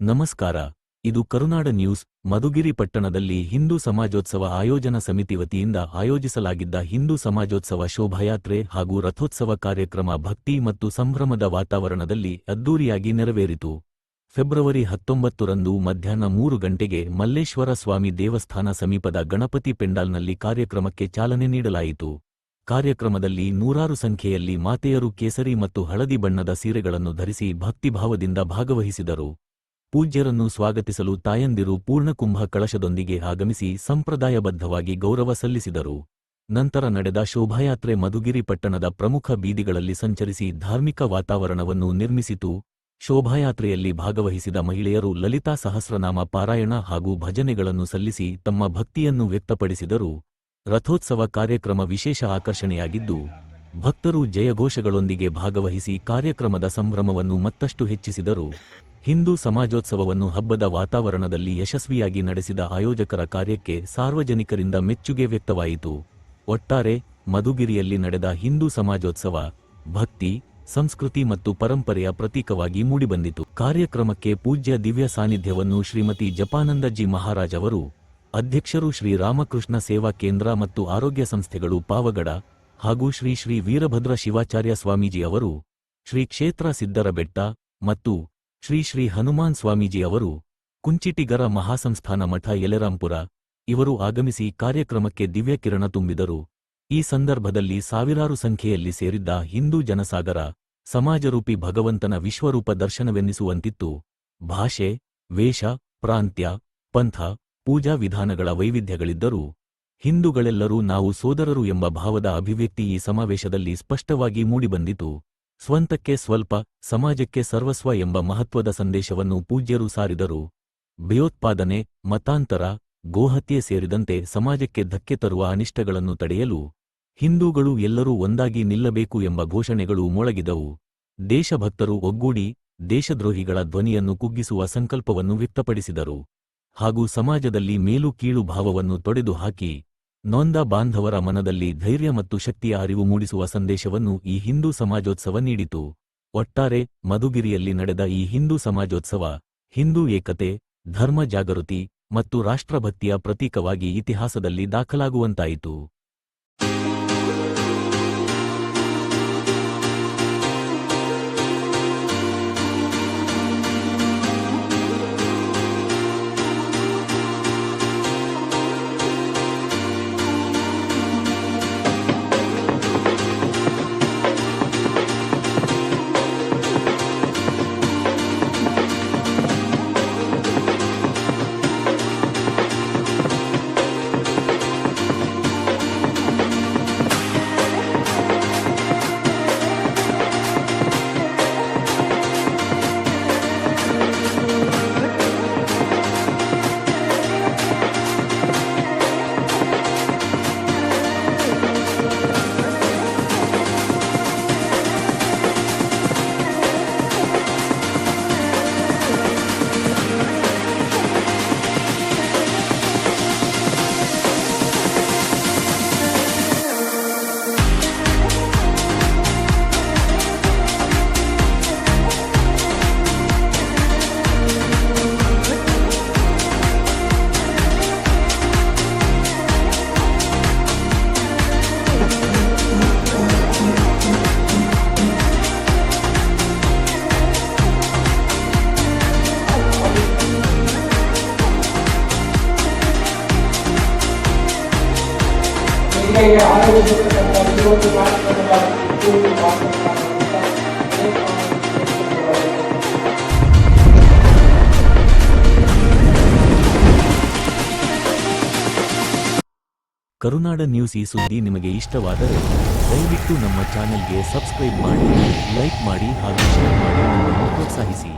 ನಮಸ್ಕಾರ. ಇದು ಕರುನಾಡ ನ್ಯೂಸ್. ಮಧುಗಿರಿ ಪಟ್ಟಣದಲ್ಲಿ ಹಿಂದೂ ಸಮಾಜೋತ್ಸವ ಆಯೋಜನಾ ಸಮಿತಿ ವತಿಯಿಂದ ಆಯೋಜಿಸಲಾಗಿದ್ದ ಹಿಂದೂ ಸಮಾಜೋತ್ಸವ ಶೋಭಾಯಾತ್ರೆ ಹಾಗೂ ರಥೋತ್ಸವ ಕಾರ್ಯಕ್ರಮ ಭಕ್ತಿ ಮತ್ತು ಸಂಭ್ರಮದ ವಾತಾವರಣದಲ್ಲಿ ಅದ್ದೂರಿಯಾಗಿ ನೆರವೇರಿತು. ಫೆಬ್ರವರಿ 19ರಂದು ಮಧ್ಯಾಹ್ನ 3 ಗಂಟೆಗೆ ಮಲ್ಲೇಶ್ವರ ಸ್ವಾಮಿ ದೇವಸ್ಥಾನ ಸಮೀಪದ ಗಣಪತಿ ಪೆಂಡಾಲ್ನಲ್ಲಿ ಕಾರ್ಯಕ್ರಮಕ್ಕೆ ಚಾಲನೆ ನೀಡಲಾಯಿತು. ಕಾರ್ಯಕ್ರಮದಲ್ಲಿ ನೂರಾರು ಸಂಖ್ಯೆಯಲ್ಲಿ ಮಾತೆಯರು ಕೇಸರಿ ಮತ್ತು ಹಳದಿ ಬಣ್ಣದ ಸೀರೆಗಳನ್ನು ಧರಿಸಿ ಭಕ್ತಿಭಾವದಿಂದ ಭಾಗವಹಿಸಿದರು. ಪೂಜ್ಯರನ್ನು ಸ್ವಾಗತಿಸಲು ತಾಯಂದಿರು ಪೂರ್ಣಕುಂಭ ಕಳಶದೊಂದಿಗೆ ಆಗಮಿಸಿ ಸಂಪ್ರದಾಯಬದ್ಧವಾಗಿ ಗೌರವ ಸಲ್ಲಿಸಿದರು. ನಂತರ ನಡೆದ ಶೋಭಾಯಾತ್ರೆ ಮಧುಗಿರಿ ಪಟ್ಟಣದ ಪ್ರಮುಖ ಬೀದಿಗಳಲ್ಲಿ ಸಂಚರಿಸಿ ಧಾರ್ಮಿಕ ವಾತಾವರಣವನ್ನು ನಿರ್ಮಿಸಿತು. ಶೋಭಾಯಾತ್ರೆಯಲ್ಲಿ ಭಾಗವಹಿಸಿದ ಮಹಿಳೆಯರು ಲಲಿತಾ ಸಹಸ್ರನಾಮ ಪಾರಾಯಣ ಹಾಗೂ ಭಜನೆಗಳನ್ನು ಸಲ್ಲಿಸಿ ತಮ್ಮ ಭಕ್ತಿಯನ್ನು ವ್ಯಕ್ತಪಡಿಸಿದರು. ರಥೋತ್ಸವ ಕಾರ್ಯಕ್ರಮ ವಿಶೇಷ ಆಕರ್ಷಣೆಯಾಗಿದ್ದು, ಭಕ್ತರು ಜಯಘೋಷಗಳೊಂದಿಗೆ ಭಾಗವಹಿಸಿ ಕಾರ್ಯಕ್ರಮದ ಸಂಭ್ರಮವನ್ನು ಮತ್ತಷ್ಟು ಹೆಚ್ಚಿಸಿದರು. ಹಿಂದೂ ಸಮಾಜೋತ್ಸವವನ್ನು ಹಬ್ಬದ ವಾತಾವರಣದಲ್ಲಿ ಯಶಸ್ವಿಯಾಗಿ ನಡೆಸಿದ ಆಯೋಜಕರ ಕಾರ್ಯಕ್ಕೆ ಸಾರ್ವಜನಿಕರಿಂದ ಮೆಚ್ಚುಗೆ ವ್ಯಕ್ತವಾಯಿತು. ಒಟ್ಟಾರೆ ಮಧುಗಿರಿಯಲ್ಲಿ ನಡೆದ ಹಿಂದೂ ಸಮಾಜೋತ್ಸವ ಭಕ್ತಿ, ಸಂಸ್ಕೃತಿ ಮತ್ತು ಪರಂಪರೆಯ ಪ್ರತೀಕವಾಗಿ ಮೂಡಿಬಂದಿತು. ಕಾರ್ಯಕ್ರಮಕ್ಕೆ ಪೂಜ್ಯ ದಿವ್ಯ ಸಾನ್ನಿಧ್ಯವನ್ನು ಶ್ರೀಮತಿ ಜಪಾನಂದ ಜಿ ಮಹಾರಾಜ್ ಅವರು, ಅಧ್ಯಕ್ಷರು ಶ್ರೀ ರಾಮಕೃಷ್ಣ ಸೇವಾ ಕೇಂದ್ರ ಮತ್ತು ಆರೋಗ್ಯ ಸಂಸ್ಥೆಗಳು ಪಾವಗಡ ಹಾಗೂ ಶ್ರೀ ಶ್ರೀ ವೀರಭದ್ರ ಶಿವಾಚಾರ್ಯ ಸ್ವಾಮೀಜಿ ಅವರು, ಶ್ರೀ ಕ್ಷೇತ್ರ ಸಿದ್ದರ ಬೆಟ್ಟ ಮತ್ತು ಶ್ರೀ ಶ್ರೀ ಹನುಮಾನ್ ಸ್ವಾಮೀಜಿ ಅವರು, ಕುಂಚಿಟಿಗರ ಮಹಾಸಂಸ್ಥಾನ ಮಠ ಯಲೆರಾಂಪುರ ಇವರು ಆಗಮಿಸಿ ಕಾರ್ಯಕ್ರಮಕ್ಕೆ ದಿವ್ಯಕಿರಣ ತುಂಬಿದರು. ಈ ಸಂದರ್ಭದಲ್ಲಿ ಸಾವಿರಾರು ಸಂಖ್ಯೆಯಲ್ಲಿ ಸೇರಿದ್ದ ಹಿಂದೂ ಜನಸಾಗರ ಸಮಾಜರೂಪಿ ಭಗವಂತನ ವಿಶ್ವರೂಪ ದರ್ಶನವೆನ್ನಿಸುವಂತಿತ್ತು. ಭಾಷೆ, ವೇಷ, ಪ್ರಾಂತ್ಯ, ಪಂಥ, ಪೂಜಾ ವಿಧಾನಗಳ ವೈವಿಧ್ಯಗಳಿದ್ದರೂ ಹಿಂದೂಗಳೆಲ್ಲರೂ ನಾವು ಸೋದರರು ಎಂಬ ಭಾವದ ಅಭಿವ್ಯಕ್ತಿ ಈ ಸಮಾವೇಶದಲ್ಲಿ ಸ್ಪಷ್ಟವಾಗಿ ಮೂಡಿಬಂದಿತು. ಸ್ವಂತಕ್ಕೆ ಸ್ವಲ್ಪ, ಸಮಾಜಕ್ಕೆ ಸರ್ವಸ್ವ ಎಂಬ ಮಹತ್ವದ ಸಂದೇಶವನ್ನು ಪೂಜ್ಯರು ಸಾರಿದರು. ಭಯೋತ್ಪಾದನೆ, ಮತಾಂತರ, ಗೋಹತ್ಯೆ ಸೇರಿದಂತೆ ಸಮಾಜಕ್ಕೆ ಧಕ್ಕೆ ತರುವ ಅನಿಷ್ಟಗಳನ್ನು ತಡೆಯಲು ಹಿಂದೂಗಳು ಎಲ್ಲರೂ ಒಂದಾಗಿ ನಿಲ್ಲಬೇಕು ಎಂಬ ಘೋಷಣೆಗಳು ಮೊಳಗಿದವು. ದೇಶಭಕ್ತರು ಒಗ್ಗೂಡಿ ದೇಶದ್ರೋಹಿಗಳ ಧ್ವನಿಯನ್ನು ಕುಗ್ಗಿಸುವ ಸಂಕಲ್ಪವನ್ನು ವ್ಯಕ್ತಪಡಿಸಿದರು ಹಾಗೂ ಸಮಾಜದಲ್ಲಿ ಮೇಲು ಕೀಳು ಭಾವವನ್ನು ತೊಡೆದುಹಾಕಿ ನೊಂದ ಬಾಂಧವರ ಮನದಲ್ಲಿ ಧೈರ್ಯ ಮತ್ತು ಶಕ್ತಿಯ ಅರಿವು ಮೂಡಿಸುವ ಸಂದೇಶವನ್ನು ಈ ಹಿಂದೂ ಸಮಾಜೋತ್ಸವ ನೀಡಿತು. ಒಟ್ಟಾರೆ ಮಧುಗಿರಿಯಲ್ಲಿ ನಡೆದ ಈ ಹಿಂದೂ ಸಮಾಜೋತ್ಸವ ಹಿಂದೂ ಏಕತೆ, ಧರ್ಮ ಜಾಗೃತಿ ಮತ್ತು ರಾಷ್ಟ್ರಭಕ್ತಿಯ ಪ್ರತೀಕವಾಗಿ ಇತಿಹಾಸದಲ್ಲಿ ದಾಖಲಾಗುವಂತಾಯಿತು. ಕರುನಾಡ ನ್ಯೂಸ್ ಈ ಸುದ್ದಿ ನಿಮಗೆ ಇಷ್ಟವಾದರೆ ದಯವಿಟ್ಟು ನಮ್ಮ ಚಾನೆಲ್ಗೆ ಸಬ್ಸ್ಕ್ರೈಬ್ ಮಾಡಿ, ಲೈಕ್ ಮಾಡಿ ಹಾಗೂ ಶೇರ್ ಮಾಡಿ ನಮ್ಮನ್ನು ಪ್ರೋತ್ಸಾಹಿಸಿ.